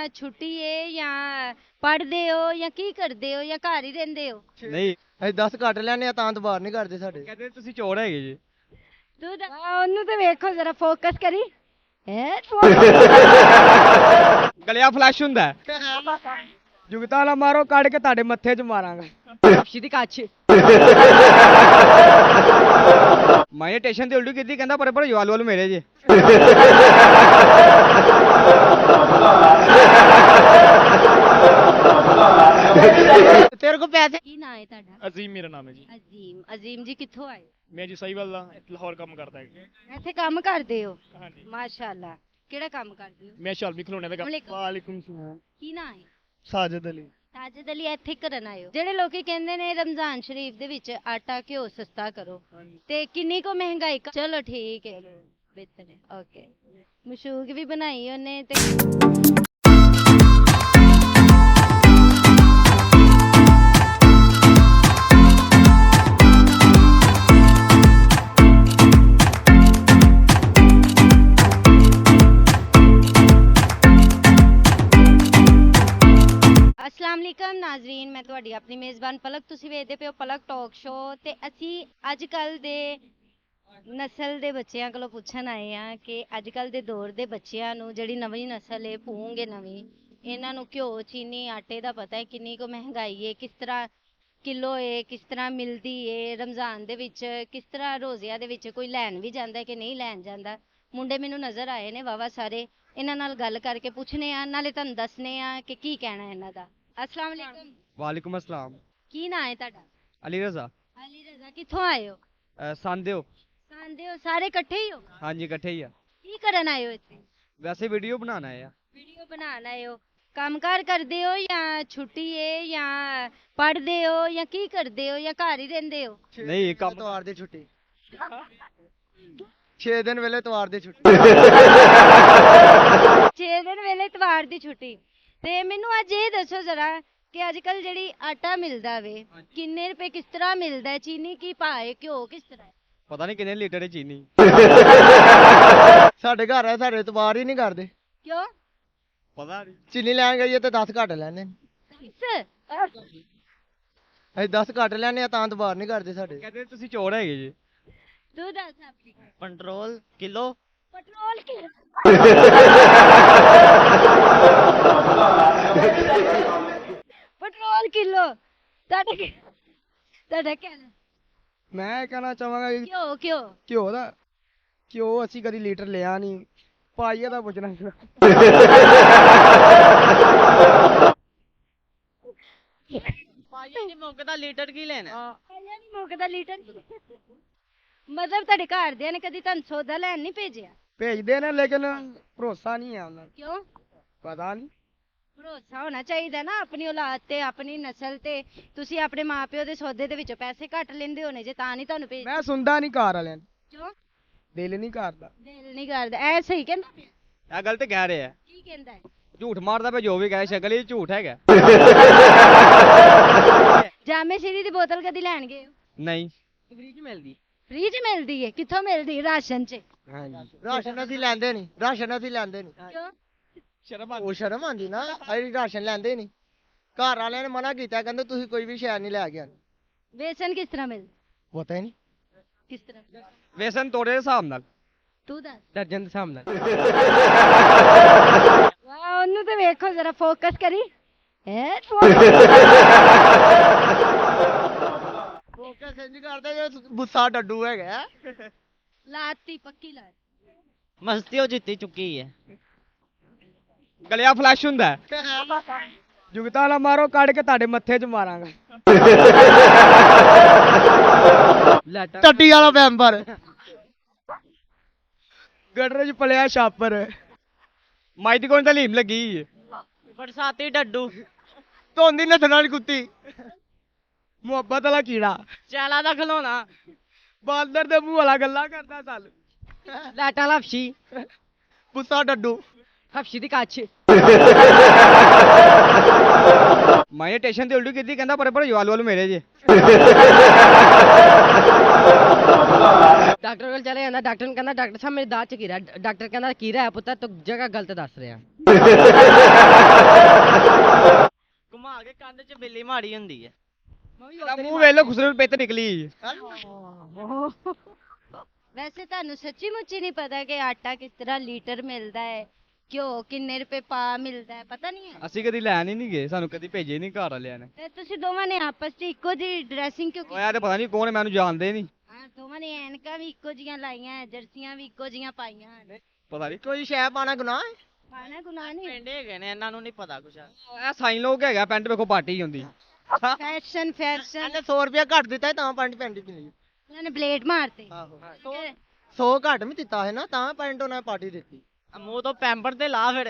ਛੁੱਟੀ ਏ ਜਾਂ ਪੜ੍ਹਦੇ ਹੋ ਜਾਂ ਕੀ ਕਰਦੇ ਹੋ ਜਾਂ ਘਰ ਹੀ ਰਹਿੰਦੇ ਹੋ? ਨਹੀਂ ਅਸੀਂ 10 ਕੱਟ ਲੈਣੇ ਆ ਤਾਂ ਬਾਹਰ ਨਹੀਂ ਕਰਦੇ ਸਾਡੇ। ਕਹਿੰਦੇ ਤੁਸੀਂ ਚੋਰ ਹੈਗੇ ਜੀ। ਤੂੰ ਉਹਨੂੰ ਤੇ ਵੇਖੋ ਜਰਾ ਫੋਕਸ ਕਰੀ ਗਲਿਆ ਫਲੈਸ਼ ਹੁੰਦਾ ਹੈ। ਜੁਗਤਾ ਵਾਲਾ ਮਾਰੋ ਕੱਢ ਕੇ ਤੁਹਾਡੇ ਮੱਥੇ 'ਚ ਮਾਰਾਂਗਾ। ਸਿੱਧੀ ਕੱਚ ਮੈਨੇ ਟੇਸ਼ਨ ਤੇ ਉਲਟੀ ਕੀਤੀ ਕਹਿੰਦਾ ਪਰ ਜਵਾਲ ਵਾਲ ਮੇਰੇ ਜੇ। ਤੇਰੇ ਕੋ ਪੈਸੇ ਕੀ ਨਾਂ ਹੈ ਤੁਹਾਡਾ? ਅਜ਼ੀਮ ਮੇਰਾ ਨਾਮ ਹੈ ਜੀ। ਅਜ਼ੀਮ ਜੀ ਕਿੱਥੋਂ ਆਏ? ਮੈਂ ਜੀ ਸਾਹੀਵਾਲ ਦਾ ਲਾਹੌਰ ਕੰਮ ਕਰਦਾ ਹੈ। ਇੱਥੇ ਕੰਮ ਕਰਦੇ ਹੋ? ਹਾਂਜੀ ਮਾਸ਼ਾਅੱਲਾ। ਕਿਹੜਾ ਕੰਮ ਕਰਦੇ ਹੋ? ਮੈਂ ਸ਼ਾਲਮੀ ਖਲੋਣੇ ਦਾ ਕੰਮ। ਵਾਲੇਕੁਮ। ਵਾਲੇਕੁਮ ਸਲਾਮ। ਕੀ ਨਾਂ ਹੈ? ਸਾਜਦ ਅਲੀ। ਸਾਜਦ ਅਲੀ ਇੱਥੇ ਕਰਨ ਆਏ ਹੋ? ਜਿਹੜੇ ਲੋਕੀ ਕਹਿੰਦੇ ਨੇ ਰਮਜ਼ਾਨ ਸ਼ਰੀਫ ਦੇ ਵਿੱਚ ਆਟਾ ਘਿਓ ਸਸਤਾ ਕਰੋ ਤੇ ਕਿੰਨੀ ਕੋ ਮਹਿੰਗਾਈ ਚਲੋ ਠੀਕ ਹੈ ਬਿਹਤਰ ਹੈ ਓਕੇ। ਮਸ਼ੂਕ ਵੀ ਬਣਾਈ ਉਹਨੇ ਤੇ अस्सलाम वालेकुम नाजरीन, मैं ਤੁਹਾਡੀ ਆਪਣੀ ਮੇਜ਼ਬਾਨ ਪਲਕ। ਤੁਸੀਂ ਵੇਖਦੇ ਪਿਓ ਪਲਕ ਟਾਕ ਸ਼ੋ ਤੇ ਅਸੀਂ ਅੱਜ ਕੱਲ ਦੇ ਨਸਲ ਦੇ ਬੱਚਿਆਂ ਕੋਲੋਂ ਪੁੱਛਣ ਆਏ ਆ ਕਿ ਅੱਜ ਕੱਲ ਦੇ ਦੌਰ ਦੇ ਬੱਚਿਆਂ ਨੂੰ ਜਿਹੜੀ ਨਵੀਂ ਨਸਲ ਹੈ ਪੂੰਗੇ ਨਵੀਂ, ਇਹਨਾਂ ਨੂੰ ਘਿਓ ਚੀਨੀ ਆਟੇ ਦਾ ਪਤਾ ਹੈ ਕਿੰਨੀ ਕੁ ਮਹਿੰਗਾਈ ਹੈ, ਕਿਸ ਤਰ੍ਹਾਂ ਕਿਲੋ ਹੈ, ਕਿਸ ਤਰ੍ਹਾਂ ਮਿਲਦੀ ਹੈ, ਰਮਜ਼ਾਨ ਦੇ ਵਿੱਚ ਕਿਸ ਤਰ੍ਹਾਂ ਰੋਜ਼ਿਆਂ ਦੇ ਵਿੱਚ ਕੋਈ ਲੈਣ ਵੀ ਜਾਂਦਾ ਕਿ ਨਹੀਂ ਲੈਣ ਜਾਂਦਾ। ਮੁੰਡੇ ਮੈਨੂੰ ਨਜ਼ਰ ਆਏ ਨੇ ਵਾਵਾ ਸਾਰੇ, ਇਹਨਾਂ ਨਾਲ ਗੱਲ ਕਰਕੇ ਪੁੱਛਨੇ ਆ ਨਾਲੇ ਤੁਹਾਨੂੰ ਦੱਸਨੇ ਆ ਕਿ ਕੀ ਕਹਿਣਾ ਇਹਨਾਂ ਦਾ। अस्सलाम वालेकुम। ਵਾਲੇਕੁਮ ਅਸਲਾਮ। ਕੀ ਨਾਂ ਹੈ ਤੁਹਾਡਾ? ਅਲੀ ਰਜ਼ਾ। ਅਲੀ ਰਜ਼ਾ। ਕਿੱਥੋਂ ਆਏ ਹੋ? ਸੰਦਿਓ। ਸਾਂਦੇ ਹੋ? ਸਾਰੇ ਇਕੱਠੇ ਹੀ ਹੋ? ਹਾਂਜੀ ਇਕੱਠੇ ਹੀ ਆ। ਕੀ ਕਰਨ ਆਏ ਹੋ ਇੱਥੇ? ਵੈਸੇ ਵੀਡੀਓ ਬਣਾਉਣਾ ਆ। ਵੀਡੀਓ ਬਣਾਉਣ ਆਏ ਹੋ? ਕੰਮਕਾਰ ਕਰਦੇ ਹੋ ਜਾਂ ਛੁੱਟੀ ਹੈ ਜਾਂ ਪੜ੍ਹਦੇ ਹੋ ਜਾਂ ਕੀ ਕਰਦੇ ਹੋ ਜਾਂ ਘਰ ਹੀ ਰਹਿੰਦੇ ਹੋ? ਨਹੀਂ ਕੰਮ ਤਵਾਰ ਦੀ ਛੁੱਟੀ 6 ਦਿਨ ਵੇਲੇ ਤਵਾਰ ਦੀ ਛੁੱਟੀ 6 ਦਿਨ ਵੇਲੇ ਇਤਵਾਰ ਦੀ ਛੁੱਟੀ। ਤੇ ਮੈਨੂੰ ਅੱਜ ਇਹ ਦੱਸੋ ਜ਼ਰਾ ਕਿ ਅੱਜ ਕੱਲ ਜਿਹੜੀ ਆਟਾ ਮਿਲਦਾ ਵੇ ਕਿੰਨੇ ਰੁਪਏ ਕਿਸ ਤਰ੍ਹਾਂ ਮਿਲਦਾ ਹੈ, ਚੀਨੀ ਕੀ ਭਾਅ ਹੈ, ਘਿਓ ਕਿਸ ਤਰ੍ਹਾਂ ਹੈ? ਪਤਾ ਨਹੀਂ ਕਿੰਨੇ ਲੀਟਰ ਹੈ ਚੀਨੀ। ਸਾਡੇ ਘਰ ਆ ਸਾਡੇ ਤਵਾਰ ਹੀ ਨਹੀਂ ਕਰਦੇ। ਕਿਉਂ? ਪਤਾ ਨਹੀਂ। ਚੀਨੀ ਲੈਣ ਗਈਏ ਤੇ 10 ਘੱਟ ਲੈਣੇ। ਅਸੀਂ 10 ਘੱਟ ਲੈਣੇ ਆ ਤਾਂ ਤਵਾਰ ਨਹੀਂ ਕਰਦੇ ਸਾਡੇ। ਕਹਿੰਦੇ ਤੁਸੀਂ ਚੋਰ ਹੈਗੇ ਜੀ। ਤੂੰ ਦੱਸ ਆਪਣੀ। ਪੈਟਰੋਲ ਕਿਲੋ ਪੈਟਰੋਲ ਕੀ ਪੈਟਰੋਲ ਕਿਲੋ ਤੁਹਾਡਾ ਕਹਿਣਾ? ਮੈਂ ਕਹਿਣਾ ਚਾਹਾਂਗਾ ਕਿ ਕਿਉਂ ਕਿਉਂ? ਘਿਓ ਅਸੀਂ ਕਦੀ ਲੀਟਰ ਲਿਆ ਨਹੀਂ, ਪਾਈਏ ਦਾ ਪੁੱਛਣਾ। ਪਾਈਆ ਨਹੀਂ ਮੁੱਕਦਾ ਲੀਟਰ ਕੀ ਲੈਣਾ? ਪਹਿਲਾਂ ਨਹੀਂ ਮੁੱਕਦਾ ਲੀਟਰ। ਮਤਲਬ ਤੁਹਾਡੇ ਘਰਦਿਆਂ ਨੇ ਕਦੀ ਤੁਹਾਨੂੰ ਸੌਦਾ ਲੈਣ ਨਹੀਂ ਭੇਜਿਆ? ਭੇਜਦੇ ਨੇ ਲੇਕਿਨ ਭਰੋਸਾ ਨਹੀਂ ਹੈ ਉਹਨਾਂ ਦਾ। ਕਿਉਂ? ਪਤਾ ਨਹੀਂ। ਭਰੋਸਾ ਹੋਣਾ ਚਾਹੀਦਾ ਨਾ ਆਪਣੀ ਔਲਾਦ ਤੇ ਆਪਣੀ ਨਸਲ ਤੇ। ਤੁਸੀਂ ਆਪਣੇ ਮਾਪਿਓ ਦੇ ਸੌਦੇ ਦੇ ਵਿੱਚੋਂ ਪੈਸੇ ਘੱਟ ਲੈਂਦੇ ਹੋਣੇ ਜੇ ਤਾਂ ਨਹੀਂ ਤੁਹਾਨੂੰ ਭੇਜ। ਮੈਂ ਸੁਣਦਾ ਨਹੀਂ ਘਰ ਵਾਲਿਆਂ ਨੂੰ, ਕਿਉਂ? ਦਿਲ ਨਹੀਂ ਕਰਦਾ। ਦਿਲ ਨਹੀਂ ਕਰਦਾ। ਐ ਸਹੀ ਕਹਿੰਦਾ ਪਿਆ? ਇਹ ਗਲਤ ਕਹਿ ਰਹੇ ਆ। ਕੀ ਕਹਿੰਦਾ ਹੈ? ਝੂਠ ਮਾਰਦਾ ਪਿਆ ਜੋ ਵੀ ਕਹੇ, ਸ਼ਕਲ ਹੀ ਝੂਠ ਹੈਗਾ। ਜਾਮੇ ਸ਼ੀਰੀ ਦੀ ਬੋਤਲ ਕਦੀ ਲੈਣ ਗਏ ਹੋ? ਨਹੀਂ। ਫ੍ਰੀ ਚ ਮਿਲਦੀ। ਫ੍ਰੀ ਚ ਮਿਲਦੀ ਹੈ? ਕਿੱਥੋਂ ਮਿਲਦੀ? ਰਾਸ਼ਨ ਚ? ਹਾਂਜੀ ਰਾਸ਼ਨ ਅਸੀਂ ਲੈਂਦੇ ਨਹੀਂ, ਰਾਸ਼ਨ ਅਸੀਂ ਲੈਂਦੇ ਨਹੀਂ। ਕਿਉਂ? ਉਹ ਸ਼ਰਮ ਆਉਂਦੀ ਨਾ, ਅਸੀਂ ਰਾਸ਼ਨ ਲੈਂਦੇ ਨਹੀਂ। ਘਰ ਵਾਲਿਆਂ ਨੇ ਮਨਾ ਕੀਤਾ, ਕਹਿੰਦੇ ਤੁਸੀਂ ਕੋਈ ਵੀ ਸ਼ੈ ਨਹੀਂ ਲੈ ਕੇ ਆਉਣੀ। ਵੇਸਣ ਕਿਸ ਤਰ੍ਹਾਂ ਮਿਲਦਾ? ਪਤਾ ਹੀ ਨਹੀਂ। ਕਿਸ ਤਰ੍ਹਾਂ? ਵੇਸਨ ਤੋੜੇ ਦੇ ਹਿਸਾਬ ਨਾਲ। ਤੂੰ ਦੱਸ। ਦਰਜਨ ਦੇ ਸਾਹਮਣੇ। ਵਾਹ, ਉਹਨੂੰ ਤੇ ਵੇਖੋ ਜਰਾ ਫੋਕਸ ਕਰੀ ਫੋਕਸ ਇੰਜ ਕਰਦੇ ਜੇ ਗੁੱਸਾ ਡੱਡੂ ਹੈਗਾ। ਲਾਤੀ ਪੱਕੀ ਲਾਤ। ਮਸਤੀ ਉਹ ਜਿੱਤੀ ਚੁੱਕੀ ਹੈ। ਗਲਿਆ ਫਲੈਸ਼ ਹੁੰਦਾ ਹੈ। ਜੁਗਤਾ ਵਾਲਾ ਮਾਰੋ ਕੱਢ ਕੇ ਤੁਹਾਡੇ ਮੱਥੇ 'ਚ ਮਾਰਾਂਗਾ। ਟੱਟੀ ਵਾਲਾ ਮੈਂਬਰ ਗਟਰ 'ਚ ਪਲਿਆ ਛਾਪਰ। ਮਾਈ ਦੀ ਕੋਲ ਤਾਂ ਲੀਮ ਲੱਗੀ। ਬਰਸਾਤੀ ਡੱਡੂ। ਧੋਂਦੀ ਨੱਥਣ ਵਾਲੀ ਕੁੱਤੀ। ਮੁਹੱਬਤ ਵਾਲਾ ਕੀੜਾ। ਚਾਲਾ ਦਾ ਖਲੋਣਾ। ਬਾਂਦਰ ਦੇ ਮੂੰਹ ਵਾਲਾ ਗੱਲਾਂ ਕਰਦਾ ਚੱਲ। ਲਾਟਾ ਲਫਸ਼ੀ। ਗੁੱਸਾ ਡੱਡੂ। ਹਫਸ਼ੀ ਦੀ ਕੱਚ। ਮੈਨੇ ਟੇਸ਼ਨ ਤੇ ਉਲਟੀ ਕੀਤੀ ਕਹਿੰਦਾ ਪਰ ਜਵਾਲ ਵਾਲ ਮੇਰੇ ਜੇ। ਡਾਕਟਰ ਕੋਲ ਚਲੇ ਜਾਂਦਾ, ਡਾਕਟਰ ਨੂੰ ਕਹਿੰਦਾ ਡਾਕਟਰ ਸਾਹਿਬ ਮੇਰੇ ਦਾঁਤ ਚ ਕੀੜਾ। ਡਾਕਟਰ ਕਹਿੰਦਾ ਕੀੜਾ ਹੈ ਪੁੱਤਰ, ਤੂੰ ਜਗ੍ਹਾ ਗਲਤ ਦੱਸ ਰਿਹਾ। ਮਾੜੀ ਹੁੰਦੀ ਹੈ। ਮੂੰਹ ਵੇਖ ਲੋ ਖੁਸਰੇ ਪਿੱਤ ਨਿਕਲੀ। ਵੈਸੇ ਤੁਹਾਨੂੰ ਸੱਚੀ ਮੁੱਚੀ ਨਹੀਂ ਪਤਾ ਕਿ ਆਟਾ ਕਿਸ ਤਰ੍ਹਾਂ ਲੀਟਰ ਮਿਲਦਾ ਹੈ, ਘਿਓ ਕਿੰਨੇ ਰੁਪਏ ਪਾ ਮਿਲਦਾ ਹੈ, ਪਤਾ ਨਹੀਂ ਹੈ? ਅਸੀਂ ਕਦੀ ਲੈਣ ਹੀ ਨਹੀਂ ਗਏ, ਸਾਨੂੰ ਕਦੀ ਭੇਜੇ ਨਹੀਂ ਘਰ ਵਾਲਿਆਂ ਨੇ। ਤੇ ਤੁਸੀਂ ਦੋਵਾਂ ਨੇ ਆਪਸ 'ਚ ਇੱਕੋ ਜਿਹੀ ਡਰੈਸਿੰਗ ਕਿਉਂ ਉਹ ਕੀਤੀ? ਯਾਰ ਤੇ ਪਤਾ ਨਹੀਂ ਕੌਣ ਹੈ, ਮੈਨੂੰ ਜਾਣਦੇ ਨਹੀਂ। ਹਾਂ, ਦੋਵਾਂ ਨੇ ਐਨਕਾਂ ਵੀ ਇੱਕੋ ਜਿਹੀਆਂ ਲਾਈਆਂ, ਜਰਸੀਆਂ ਵੀ ਇੱਕੋ ਜਿਹੀਆਂ ਪਾਈਆਂ। ਪਤਾ ਨਹੀਂ ਕੋਈ ਸ਼ੈ ਪਾਣਾ ਗੁਨਾਹ ਹੈ? ਪਾਣਾ ਗੁਨਾਹ ਨਹੀਂ। ਪਿੰਡ ਹੈਗੇ ਨੇ, ਇਹਨਾਂ ਨੂੰ ਨਹੀਂ ਪਤਾ ਕੁਛ। ਇਹ ਸਾਈਨ ਲੋਕ ਹੈਗਾ, ਪੈਂਟ ਵੇਖੋ ਪਾਟੀ ਹੁੰਦੀ। ਫੈਸ਼ਨ ਫੈਸ਼ਨ ਇਹਨੇ 100 ਰੁਪਇਆ ਘੱਟ ਦਿੱਤਾ ਸੀ ਤਾਂ ਪੈਂਟ ਪੈਂਦੀ ਪਈ। ਉਹਨਾਂ ਨੇ ਬਲੇਡ ਮਾਰਤੇ। ਆਹੋ 100 ਘੱਟ ਵੀ ਦਿੱਤਾ ਹੈ ਨਾ ਤਾਂ ਪੈਂਟ ਉਹਨਾਂ ਨੇ ਪਾਰਟੀ ਦਿੱਤੀ। ਮੂੰਹ ਤੋਂ ਪੈਂਪਰ ਤੇ ਲਾ ਫਿਰ।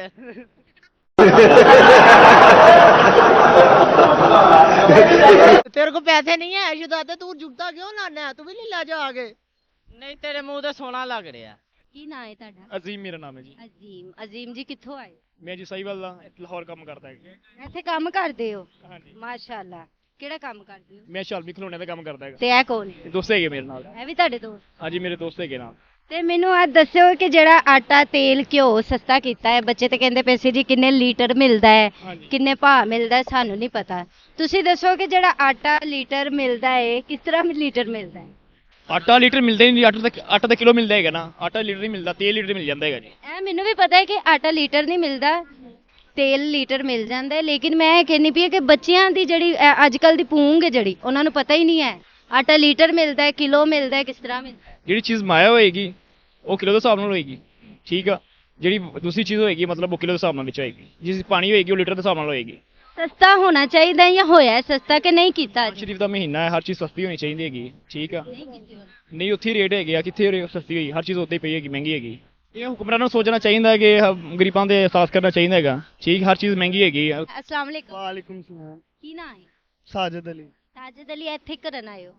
ਤੇਰੇ ਕੋਲ ਪੈਸੇ ਨਹੀਂ ਹੈ ਸ਼ੁਦਾਤੇ, ਤੂੰ ਜੁਗਤਾ ਕਿਉਂ ਲਾਣਾ? ਤੂੰ ਵੀ ਲੈ ਲੈ ਜਾ ਆਗੇ। ਨਹੀਂ ਤੇਰੇ ਮੂੰਹ ਤੇ ਸੋਹਣਾ ਲੱਗ ਰਿਹਾ। ਕੀ ਨਾਂ ਹੈ ਤੁਹਾਡਾ? ਅਜ਼ੀਮ ਮੇਰਾ ਨਾਮ ਹੈ ਜੀ। ਅਜ਼ੀਮ। ਅਜ਼ੀਮ ਜੀ ਕਿੱਥੋਂ ਆਏ? ਮੈਂ ਜੀ ਸਹੀ ਗੱਲ ਆ ਲਾਹੌਰ ਕੰਮ ਕਰਦਾ ਹੈ। ਇੱਥੇ ਕੰਮ ਕਰਦੇ ਹੋ? ਹਾਂਜੀ ਮਾਸ਼ਾਅੱਲਾ। ਕਿਹੜਾ ਕੰਮ ਕਰਦੇ ਹੋ? ਮੈਂ ਸ਼ਾਲਵੀ ਖਿਡੌਣਿਆਂ ਦਾ ਕੰਮ ਕਰਦਾ ਹੈਗਾ। ਤੇ ਇਹ ਕੌਣ ਹੈ? ਦੋਸਤ ਹੈਗੇ ਮੇਰੇ ਨਾਲ। ਇਹ ਵੀ ਤੁਹਾਡੇ ਦੋਸਤ? ਹਾਂਜੀ ਮੇਰੇ ਦੋਸਤ ਹੈਗੇ ਨਾਲ। ਤੇ ਮੈਨੂੰ ਆ ਦੱਸਿਓ ਕਿ ਜਿਹੜਾ ਆਟਾ ਤੇਲ ਘਿਓ ਸਸਤਾ ਕੀਤਾ ਹੈ, ਬੱਚੇ ਤੇ ਕਹਿੰਦੇ ਪਏ ਸੀ ਜੀ ਕਿੰਨੇ ਲੀਟਰ ਮਿਲਦਾ ਹੈ, ਹਾਂਜੀ ਕਿੰਨੇ ਭਾਅ ਮਿਲਦਾ ਹੈ, ਸਾਨੂੰ ਨਹੀਂ ਪਤਾ। ਤੁਸੀਂ ਦੱਸੋ ਕਿ ਜਿਹੜਾ ਆਟਾ ਲੀਟਰ ਮਿਲਦਾ ਹੈ ਕਿਸ ਤਰ੍ਹਾਂ ਲੀਟਰ ਮਿਲਦਾ ਹੈ? ਆਟਾ ਲੀਟਰ ਮਿਲਦਾ ਹੀ ਨਹੀਂ, ਆਟਾ ਦਾ ਕਿਲੋ ਮਿਲਦਾ ਹੈਗਾ ਨਾ, ਆਟਾ ਲੀਟਰ ਨਹੀਂ ਮਿਲਦਾ, ਤੇਲ ਲੀਟਰ ਮਿਲ ਜਾਂਦਾ ਹੈਗਾ ਜੀ। ਇਹ ਮੈਨੂੰ ਵੀ ਪਤਾ ਹੈ ਕਿ ਆਟਾ ਲੀਟਰ ਨਹੀਂ ਮਿਲਦਾ, ਤੇਲ ਲੀਟਰ ਮਿਲ ਜਾਂਦਾ ਹੈ, ਲੇਕਿਨ ਮੈਂ ਇਹ ਕਹਿੰਦੀ ਪਈ ਹਾਂ ਕਿ ਬੱਚਿਆਂ ਦੀ ਜਿਹੜੀ ਅੱਜ ਕੱਲ ਦੀ ਪੂੰਗ ਹੈ ਜਿਹੜੀ, ਉਹਨਾਂ ਨੂੰ ਪਤਾ ਹੀ ਨਹੀਂ ਹੈ ਆਟਾ ਲੀਟਰ ਮਿਲਦਾ ਹੈ, ਕਿਲੋ ਮਿਲਦਾ ਹੈ, ਕਿਸ ਤਰ੍ਹਾਂ ਮਿਲਦਾ ਹੈ। ਜਿਹੜੀ ਚੀਜ਼ ਮਾਇਆ ਹੋਏਗੀ ਉਹ ਕਿਲੋ ਦੇ ਹਿਸਾਬ ਨਾਲ ਹੋਏਗੀ, ਠੀਕ ਆ। ਜਿਹੜੀ ਦੂਸਰੀ ਚੀਜ਼ ਹੋਏਗੀ ਮਤਲਬ ਉਹ ਕਿਲੋ ਦੇ ਹਿਸਾਬ ਨਾਲ ਵਿੱਚ ਹੋਏਗੀ। ਜਿਸ ਪਾਣੀ ਹੋਏਗੀ ਉਹ ਲੀਟਰ ਦੇ ਹਿਸਾਬ ਨਾਲ ਹੋਏਗੀ। ਸਸਤਾ ਹੋਣਾ ਚਾਹੀਦਾ ਹੈ ਜਾਂ ਹੋਇਆ ਹੈ ਸਸਤਾ ਕਿ ਨਹੀਂ ਕੀਤਾ ਅਜੇ? ਸ਼ਰੀਫ ਦਾ ਮਹੀਨਾ ਹੈ, ਹਰ ਚੀਜ਼ ਸਸਤੀ ਹੋਣੀ ਚਾਹੀਦੀ ਹੈਗੀ, ਠੀਕ ਆ। ਨਹੀਂ ਕੀਤੀ ਹੋਣੀ। ਨਹੀਂ ਉੱਥੇ ਰੇਟ ਹੈਗੇ ਆ, ਕਿੱਥੇ ਸਸਤੀ ਹੋਈ, ਹਰ ਚੀਜ਼ ਉੱਤੇ ਹੀ ਪਈ ਹੈਗੀ, ਮਹਿੰਗੀ ਹੈਗੀ। ਇਹ ਹੁਕਮਰਾਨਾਂ ਨੂੰ ਸੋਚਣਾ ਚਾਹੀਦਾ ਹੈ ਕਿ ਗਰੀਬਾਂ ਦੇ ਅਹਿਸਾਸ ਕਰਨਾ ਚਾਹੀਦਾ ਹੈਗਾ, ਠੀਕ। ਹਰ ਚੀਜ਼ ਮਹਿੰਗੀ ਹੈਗੀ ਆ। अस्सलाम वालेकुम। ਵਾਲੇਕੁਮ ਸਲਾਮ। ਕੀ ਨਾਂ ਹੈ? ਸਾਜਦ ਅਲੀ। ਸਾਜਦ ਅਲੀ। ਇੱਥੇ ਕਰਨ ਆਏ ਹੋ?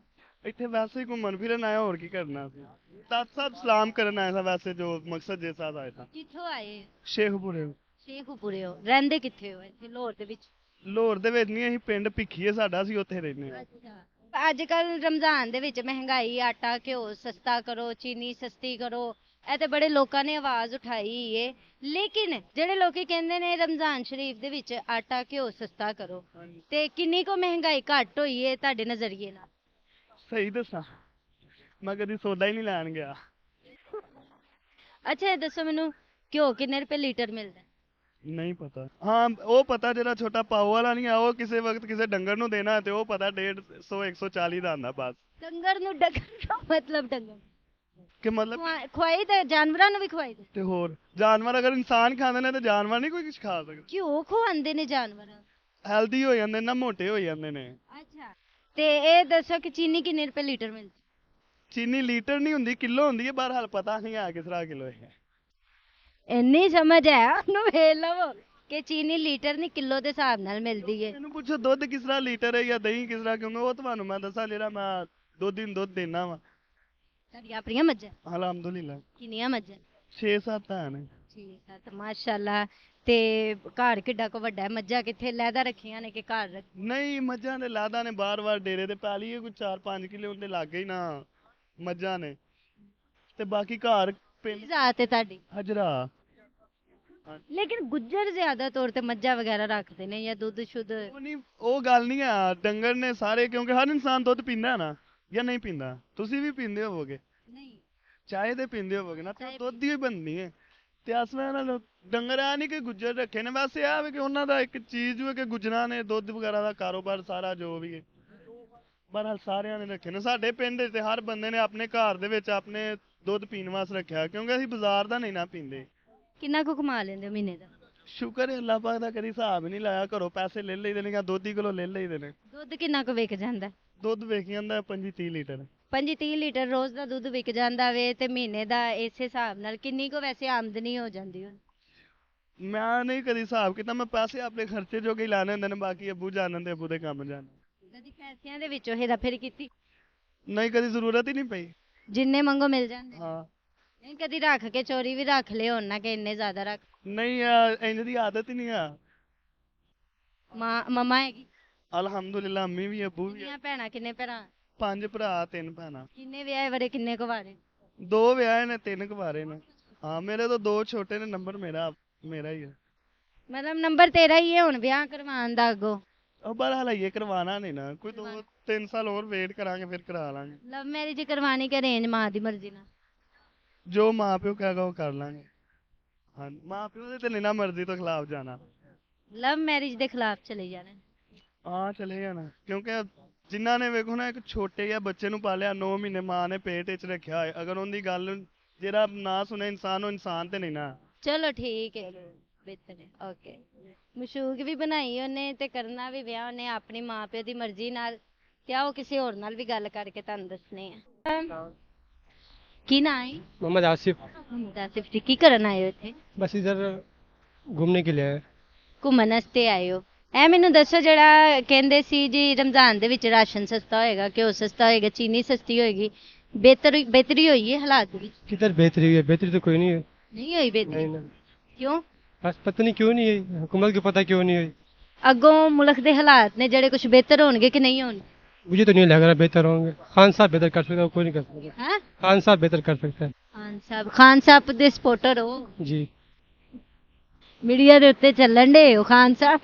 ਇੱਥੇ ਵੈਸੇ ਹੀ ਘੁੰਮਣ ਫਿਰਨ ਆਇਆ, ਹੋਰ ਕੀ ਕਰਨਾ ਸੀ। ਸਭ ਸਲਾਮ ਕਰਨ ਆਇਆ ਸੀ ਵੈਸੇ, ਜੋ ਮਕਸਦ ਦੇ ਸਾਥ ਆਇਆ था। ਕਿੱਥੋਂ ਆਏ? ਸ਼ੇਖਪੁਰੇ। ਸ਼ੇਖੂਪੁਰੇ ਹੋ? ਰਹਿੰਦੇ ਕਿੱਥੇ ਹੋ ਇੱਥੇ ਲਾਹੌਰ ਦੇ ਵਿੱਚ? ਲਾਹੌਰ ਦੇ ਵਿੱਚ ਨਹੀਂ, ਅਸੀਂ ਪਿੰਡ ਭਿੱਖੀਏ ਸਾਡਾ, ਸੀ ਉੱਥੇ ਰਹਿੰਦੇ ਹਾਂ। ਅੱਛਾ। ਅੱਜ ਕੱਲ ਰਮਜ਼ਾਨ ਦੇ ਵਿੱਚ ਮਹਿੰਗਾਈ, ਆਟਾ ਘਿਓ ਸਸਤਾ ਕਰੋ, ਚੀਨੀ ਸਸਤੀ ਕਰੋ, ਇਹ ਤੇ ਬੜੇ ਲੋਕਾਂ ਨੇ ਆਵਾਜ਼ ਉਠਾਈ ਏ, ਲੇਕਿਨ ਜਿਹੜੇ ਲੋਕੀ ਕਹਿੰਦੇ ਨੇ ਰਮਜ਼ਾਨ ਸ਼ਰੀਫ ਦੇ ਵਿੱਚ ਆਟਾ ਘਿਓ ਸਸਤਾ ਕਰੋ, ਤੇ ਕਿੰਨੀ ਕੋ ਮਹਿੰਗਾਈ ਘੱਟ ਹੋਈ ਏ ਤੁਹਾਡੇ ਨਜ਼ਰੀਏ ਨਾਲ? ਸਹੀ ਦੱਸਾਂ, ਮੈਂ ਕਦੀ ਸੌਦਾ ਹੀ ਨਹੀਂ ਲੈਣ ਗਿਆ। ਅੱਛਾ ਇਹ ਦੱਸੋ ਮੈਨੂੰ, ਘਿਓ ਕਿੰਨੇ ਰੁਪਏ ਲੀਟਰ ਮਿਲਦਾ? ਨਹੀਂ ਪਤਾ। ਹਾਂ ਉਹ ਪਤਾ, ਜਿਹੜਾ ਛੋਟਾ ਪਾਓ ਵਾਲਾ ਨਹੀਂ ਆ, ਉਹ ਕਿਸੇ ਵਕਤ ਕਿਸੇ ਡੰਗਰ ਨੂੰ ਦੇਣਾ ਤੇ ਉਹ ਪਤਾ 150 140 ਦਾ ਆਂਦਾ ਬਸ। ਡੰਗਰ ਨੂੰ ਡੰਗਰ ਦਾ ਮਤਲਬ ਡੰਗਰ ਕਿ ਮਤਲਬ ਖਵਾਈ ਤੇ ਜਾਨਵਰਾਂ ਨੂੰ ਵੀ ਖਵਾਈ ਦੇ? ਤੇ ਹੋਰ ਜਾਨਵਰ ਅਗਰ ਇਨਸਾਨ ਖਾਂਦੇ ਨੇ ਤੇ ਜਾਨਵਰ ਨਹੀਂ ਕੋਈ ਕੁਝ ਖਾ ਸਕਦਾ। ਘਿਓ ਖਵਾਉਂਦੇ ਨੇ ਜਾਨਵਰਾਂ? ਹੈਲਦੀ ਹੋ ਜਾਂਦੇ ਨਾ, ਮੋਟੇ ਹੋ ਜਾਂਦੇ ਨੇ। ਅੱਛਾ। ਤੇ ਇਹ ਦੱਸੋ ਕਿ ਚੀਨੀ ਕਿੰਨੇ ਰੁਪਏ ਲੀਟਰ ਮਿਲਦੀ? ਚੀਨੀ ਲੀਟਰ ਨਹੀਂ ਹੁੰਦੀ, ਕਿਲੋ ਹੁੰਦੀ ਹੈ। ਬਹਰਹਾਲ ਪਤਾ ਨਹੀਂ ਆ ਕਿਸ ਤਰ੍ਹਾਂ ਕਿਲੋ ਹੈ। ਇੰਨੀ ਸਮਝ ਹੈ ਉਹਨੂੰ, ਵੇਖ ਲਵੋ ਕਿ ਚੀਨੀ ਲੀਟਰ ਨਹੀਂ ਕਿਲੋ ਦੇ ਹਿਸਾਬ ਨਾਲ ਮਿਲਦੀ ਹੈ। ਇਹਨੂੰ ਪੁੱਛੋ ਦੁੱਧ ਕਿਸ ਤਰ੍ਹਾਂ ਲੀਟਰ ਹੈ ਜਾਂ ਦਹੀਂ ਕਿਸ ਤਰ੍ਹਾਂ, ਕਿਉਂਕਿ ਉਹ ਤੁਹਾਨੂੰ ਮੈਂ ਦੱਸਾਂ, ਜਿਹੜਾ ਮੈਂ 2 ਦਿਨ ਦੁੱਧ ਦੇਣਾ ਵਾ। ਤੁਹਾਡੀਆਂ ਆਪਣੀਆਂ ਮੱਝਾਂ? ਅਲਹਮਦੁਲਿਲਾ। ਕਿੰਨੀਆਂ ਮੱਝਾਂ? 6-7 ਹਨ। 6-7 ਮਾਸ਼ਾਅੱਲਾ। ਤੇ ਘਰ ਕਿੱਡਾ ਕੋ ਵੱਡਾ ਹੈ? ਮੱਝਾਂ ਕਿੱਥੇ ਲੈਦਾ ਰੱਖੀਆਂ ਨੇ ਕਿ ਘਰ ਰੱਖੀਆਂ? ਨਹੀਂ, ਮੱਝਾਂ ਦੇ ਲਾਦਾ ਨੇ ਬਾਰ-ਬਾਰ ਡੇਰੇ ਤੇ ਪਾ ਲਈਏ, ਕੋਈ 4-5 ਕਿਲੋ ਉਹਦੇ ਲਾਗੇ ਹੀ ਨਾ ਮੱਝਾਂ ਨੇ, ਤੇ ਬਾਕੀ ਘਰ ਪਿੰਡ ਜ਼ਾਤ ਹੈ ਤੁਹਾਡੀ? ਹਜਰਾ। ਲੇਕਿਨ ਗੁੱਜਰ ਜ਼ਿਆਦਾ ਤੌਰ ਤੇ ਮੱਝਾਂ ਵਗੈਰਾ ਰੱਖਦੇ ਨੇ ਜਾਂ ਦੁੱਧ ਸ਼ੁੱਧ? ਉਹ ਨਹੀਂ, ਉਹ ਗੱਲ ਨਹੀਂ ਆ। ਡੰਗਰ ਨੇ ਸਾਰੇ, ਕਿਉਂਕਿ ਹਰ ਇਨਸਾਨ ਦੁੱਧ ਪੀਂਦਾ ਨਾ, ਜਾਂ ਨਹੀਂ ਪੀਂਦਾ? ਤੁਸੀਂ ਵੀ ਪੀਂਦੇ ਹੋਵੋਗੇ, ਨਹੀਂ। ਚਾਹ ਤੇ ਪੀਂਦੇ ਹੋਵੋਗੇ ਨਾ, ਤੇ ਚਾਹ ਦੁੱਧ ਹੀ ਬਣਦੀ ਹੈ। ਤੇ ਅਸਲਾਂ ਨਾਲ ਡੰਗਰ ਆ ਨਹੀਂ ਕਿ ਗੁੱਜਰ ਰੱਖੇ ਨੇ, ਵੈਸੇ ਆ ਵੀ ਕਿ ਉਹਨਾਂ ਦਾ ਇੱਕ ਚੀਜ਼ ਹੈ ਕਿ ਗੁੱਜਰਾਂ ਨੇ ਦੁੱਧ ਵਗੈਰਾ ਦਾ ਕਾਰੋਬਾਰ ਸਾਰਾ ਜੋ ਵੀ ਹੈ, ਬਹਰਹਾਲ ਸਾਰਿਆਂ ਨੇ ਰੱਖੇ ਨੇ। ਸਾਡੇ ਪਿੰਡ ਤੇ ਹਰ ਬੰਦੇ ਨੇ ਆਪਣੇ ਘਰ ਦੇ ਵਿੱਚ ਆਪਣੇ ਦੁੱਧ ਪੀਣ ਵਾਸਤੇ ਰੱਖਿਆ, ਕਿਉਂਕਿ ਅਸੀਂ ਬਾਜ਼ਾਰ ਦਾ ਨਹੀਂ ਨਾ ਪੀਂਦੇ। ਕਿੰਨਾ ਕੁ ਕਮਾ ਲੈਂਦੇ ਹੋ ਮਹੀਨੇ ਦਾ? ਸ਼ੁਕਰ ਹੈ ਅੱਲਾਹ ਪਾਕ ਦਾ, ਕਦੀ ਹਿਸਾਬ ਨਹੀਂ ਲਾਇਆ। ਘਰੋਂ ਪੈਸੇ ਲੈ ਲਈਦੇ ਨੇ ਜਾਂ ਦੁੱਧ ਹੀ ਕਿਲੋ ਲੈ ਲਈਦੇ ਨੇ। ਦੁੱਧ ਕਿੰਨਾ ਕੁ ਵਿਕ ਜਾਂਦਾ? ਦੁੱਧ ਵੇਚ ਜਾਂਦਾ 25-30 ਲੀਟਰ। 25-30 ਲੀਟਰ ਰੋਜ਼ ਦਾ ਦੁੱਧ ਵਿਕ ਜਾਂਦਾ ਵੇ, ਤੇ ਮਹੀਨੇ ਦਾ ਇਸ ਹਿਸਾਬ ਨਾਲ ਕਿੰਨੀ ਕੁ ਵੈਸੇ ਆਮਦਨੀ ਹੋ ਜਾਂਦੀ ਹੈ? ਮੈਂ ਨਹੀਂ ਕਦੀ ਹਿਸਾਬ ਕੀਤਾ, ਮੈਂ ਪੈਸੇ ਆਪਣੇ ਖਰਚੇ ਜੋਗੇ ਹੀ ਲਾਣੇ ਹੁੰਦੇ ਨੇ, ਬਾਕੀ ਅੱਬੂ ਜਾਣਨ ਤੇ ਅੱਬੂ ਦੇ ਕੰਮ ਜਾਣ। ਕਦੀ ਪੈਸਿਆਂ ਦੇ ਵਿੱਚੋਂ ਹੇਰਾਫੇਰੀ ਕੀਤੀ? ਨਹੀਂ, ਕਦੀ ਜ਼ਰੂਰਤ ਹੀ ਨਹੀਂ ਪਈ। ਜਿੰਨੇ ਮੰਗੋ ਮਿਲ ਜਾਂਦੇ? ਹਾਂ। ਨਹੀਂ ਕਦੀ ਰੱਖ ਕੇ ਚੋਰੀ ਵੀ ਰੱਖ ਲਿਓ ਨਾ ਕਿ ਇੰਨੇ ਜ਼ਿਆਦਾ ਰੱਖ? ਨਹੀਂ, ਇੰਜ ਦੀ ਆਦਤ ਹੀ ਨਹੀਂ ਆ। ਮਮਾ ਹੈਗੀ? ਅਲਹਮਦੁਲਿਲਾ, ਅੰਮੀ ਵੀ ਅੱਬੂ ਵੀ ਆ। ਕਿੰਨੀਆਂ ਭੈਣਾਂ, ਕਿੰਨੇ ਭਰਾ? 5 ਭਰਾ 3 ਭੈਣਾਂ। ਕਿੰਨੇ ਵਿਆਹੇ ਬੜੇ, ਕਿੰਨੇ ਕੁਵਾਰੇ? 2 ਵਿਆਹੇ ਨੇ, 3 ਕੁਵਾਰੇ ਨੇ। ਹਾਂ, ਮੇਰੇ ਤੋਂ 2 ਛੋਟੇ ਨੇ। ਨੰਬਰ ਮੇਰਾ ਹੀ ਹੈ। ਮਤਲਬ ਨੰਬਰ ਤੇਰਾ ਹੀ ਹੈ ਹੁਣ ਵਿਆਹ ਕਰਵਾਉਣ ਦਾ ਅੱਗੋਂ? ਉਹ ਪਰ ਹਲਾਈਏ ਕਰਵਾਣਾ ਨਹੀਂ ਨਾ, ਕੋਈ 2-3 ਸਾਲ ਹੋਰ ਵੇਟ ਕਰਾਂਗੇ ਫਿਰ ਕਰਾ ਲਾਂਗੇ। ਲਵ ਮੈਰਿਜ ਕਰਵਾਣੀ ਕਿ ਅਰੇਂਜ ਮਾਂ ਦੀ ਮਰਜ਼ੀ ਨਾਲ? ਜੋ ਮਾਂ ਪਿਓ ਕਹੇਗਾ ਉਹ ਕਰ ਲਾਂਗੇ। ਹਾਂ, ਮਾਂ ਪਿਓ ਦੇ ਤੇ ਨਹੀਂ ਨਾ ਮਰਜ਼ੀ ਤੋਂ ਖਿਲਾਫ ਜਾਣਾ। ਲਵ ਮੈਰਿਜ ਦੇ ਖਿਲਾਫ ਚਲੇ ਜਾਣਾ? ਹਾਂ ਚਲੇ ਜਾਣਾ, ਕਿਉਂਕਿ ਜਿਨ੍ਹਾਂ ਨੇ ਵੇਖੋ ਨਾ ਇੱਕ ਛੋਟੇ ਜਿਹੇ ਬੱਚੇ ਨੂੰ ਪਾਲਿਆ 9 ਮਹੀਨੇ ਮਾਂ ਨੇ ਪੇਟ ਵਿੱਚ ਰੱਖਿਆ ਹੋਏ, ਅਗਰ ਉਹਦੀ ਗੱਲ ਜਿਹੜਾ ਨਾ ਸੁਣੇ ਇਨਸਾਨ, ਉਹ ਇਨਸਾਨ ਤੇ ਨਹੀਂ ਨਾ। ਚਲੋ ਠੀਕ ਹੈ, ਬਿਹਤਰ ਹੈ। ਓਕੇ, ਮਸ਼ੂਕ ਵੀ ਬਣਾਈ ਉਹਨੇ ਤੇ ਕਰਨਾ ਵੀ ਵਿਆਹ ਉਹਨੇ ਆਪਣੀ ਮਾਂ ਪਿਓ ਦੀ ਮਰਜ਼ੀ ਨਾਲ, ਤੇ ਆਓ ਕਿਸੇ ਹੋਰ ਨਾਲ ਵੀ ਗੱਲ ਕਰਕੇ ਤੁਹਾਨੂੰ ਦੱਸਨੇ ਆ। ਕੀ ਨਾਂ ਹੈ? मोहम्मद आसिफ। ਮੁਹੰਮਦ ਆਸਿਫ ਜੀ, ਕੀ ਕਰਨ ਆਏ ਹੋ ਇੱਥੇ? बस इधर घूमने के लिए आए। ਘੁੰਮਣ ਵਾਸਤੇ ਆਏ ਹੋ। ਇਹ ਮੈਨੂੰ ਦੱਸੋ, ਜਿਹੜਾ ਕਹਿੰਦੇ ਸੀ ਜੀ ਰਮਜ਼ਾਨ ਦੇ ਵਿੱਚ ਰਾਸ਼ਨ ਸਸਤਾ ਹੋਏਗਾ, ਘਿਓ ਸਸਤਾ ਹੋਏਗਾ, ਚੀਨੀ ਸਸਤੀ ਹੋਏਗੀ, ਬਿਹਤਰੀ ਹੋਈ ਹੈ ਹਾਲਾਤ ਦੇ ਵਿੱਚ? किधर बेहतरी हुई है? बेहतरी तो कोई नहीं है। ਨਹੀਂ ਹੋਈ ਬਿਹਤਰੀ? नहीं ना, ਕਿਉਂ? बस पता नहीं क्यों नहीं है, हुकूमत को पता क्यों नहीं हुई। ਅੱਗੋਂ ਮੁਲਕ ਦੇ ਹਾਲਾत ਨੇ ਜਿਹੜੇ ਕੁਝ ਬਿਹਤਰ ਹੋਣਗੇ ਕਿ ਨਹੀਂ ਹੋਣਗੇ? मुझे तो नहीं लग रहा बेहतर होंगे। खान साहब बेहतर कर सकता है, कोई नहीं कर सकता। ਹੈ खान साहब बेहतर कर सकता है। ਖਾਨ ਸਾਹਿਬ ਦੇ ਸਪੋਰਟਰ ਹੋ? जी। ਮੀਡੀਆ ਦੇ ਉੱਤੇ ਚੱਲਣ ਦੇ ਹੋ ਖਾਨ ਸਾਹਿਬ?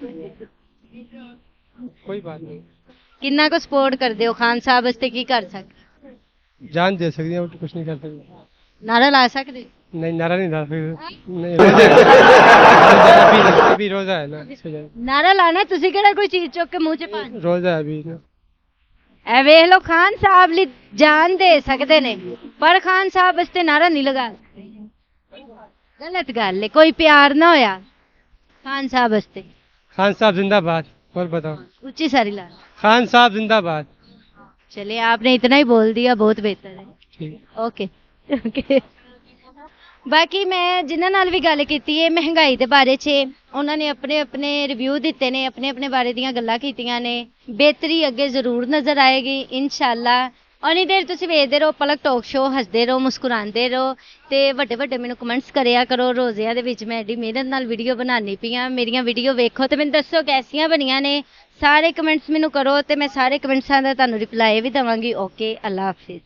कोई बात नहीं, ਕਿੰਨਾ ਕੁ ਸਪੋਰਟ ਕਰਦੇ ਹੋ ਖਾਨ ਸਾਹਿਬ ਵਾਸਤੇ? ਕੀ ਕਰ ਸਕਦੇ? जान दे सकती है, और तो कुछ नहीं कर सकते। ਨਾਰਾ ਲਾ ਸਕਦੇ? नहीं, नारा नहीं डाल सकते। नहीं, रोजा अभी रोजा है ना, इसलिए ਨਾਰਾ ਲਾਣਾ, ਤੁਸੀਂ ਕਿਹੜਾ ਕੋਈ ਚੀਜ਼ ਚੁੱਕ ਕੇ ਮੂੰਹ 'ਚ ਪਾ? रोजा है अभी ना। ਐ ਵੇਖ ਲਓ, ਖਾਨ ਸਾਹਿਬ ਲਈ ਜਾਨ ਦੇ ਸਕਦੇ ਨੇ, ਪਰ ਖਾਨ ਸਾਹਿਬ ਵਾਸਤੇ ਨਾਰਾ ਨਹੀਂ ਲਗਾ ਸਕਦੇ। ਗਲਤ ਗੱਲ ਹੈ, ਕੋਈ ਪਿਆਰ ਨਾ ਹੋਇਆ ਖਾਨ ਸਾਹਿਬ ਵਾਸਤੇ। खान साहब जिंदाबाद। और बताओ। ਉੱਚੀ ਸਾਰੀ ਲਾ। खान साहब जिंदाबाद। चलिए, आपने इतना ही बोल दिया, बहुत बेहतर है। ठीक। Okay okay. ਬਾਕੀ ਮੈਂ ਜਿਨ੍ਹਾਂ ਨਾਲ ਵੀ ਗੱਲ ਕੀਤੀ ਹੈ ਮਹਿੰਗਾਈ ਦੇ ਬਾਰੇ 'ਚ, ਉਹਨਾਂ ਨੇ ਆਪਣੇ ਆਪਣੇ ਰਿਵਿਊ ਦਿੱਤੇ ਨੇ, ਆਪਣੇ ਆਪਣੇ ਬਾਰੇ ਦੀਆਂ ਗੱਲਾਂ ਕੀਤੀਆਂ ਨੇ। ਬਿਹਤਰੀ ਅੱਗੇ ਜ਼ਰੂਰ ਨਜ਼ਰ ਆਏਗੀ ਇਨਸ਼ਾਅੱਲਾ। ਉਨੀ ਦੇਰ ਤੁਸੀਂ ਵੇਖਦੇ ਰਹੋ ਪਲਕ ਟਾਕ ਸ਼ੋ, ਹੱਸਦੇ ਰਹੋ, ਮੁਸਕਰਾਉਂਦੇ ਰਹੋ, ਤੇ ਵੱਡੇ ਵੱਡੇ ਮੈਨੂੰ ਕਮੈਂਟਸ ਕਰਿਆ ਕਰੋ। ਰੋਜ਼ਿਆਂ ਦੇ ਵਿੱਚ ਮੈਂ ਐਡੀ ਮਿਹਨਤ ਨਾਲ ਵੀਡੀਓ ਬਣਾਉਂਦੀ ਪਈ ਹਾਂ, ਮੇਰੀਆਂ ਵੀਡੀਓ ਵੇਖੋ ਤੇ ਮੈਨੂੰ ਦੱਸੋ ਕੈਸੀਆਂ ਬਣੀਆਂ ਨੇ। ਸਾਰੇ ਕਮੈਂਟਸ ਮੈਨੂੰ ਕਰੋ ਤੇ ਮੈਂ ਸਾਰੇ ਕਮੈਂਟਸਾਂ ਦਾ ਤੁਹਾਨੂੰ ਰਿਪਲਾਈ ਵੀ ਦੇਵਾਂਗੀ। ਓਕੇ, ਅੱਲਾ ਹਾਫਿਜ਼।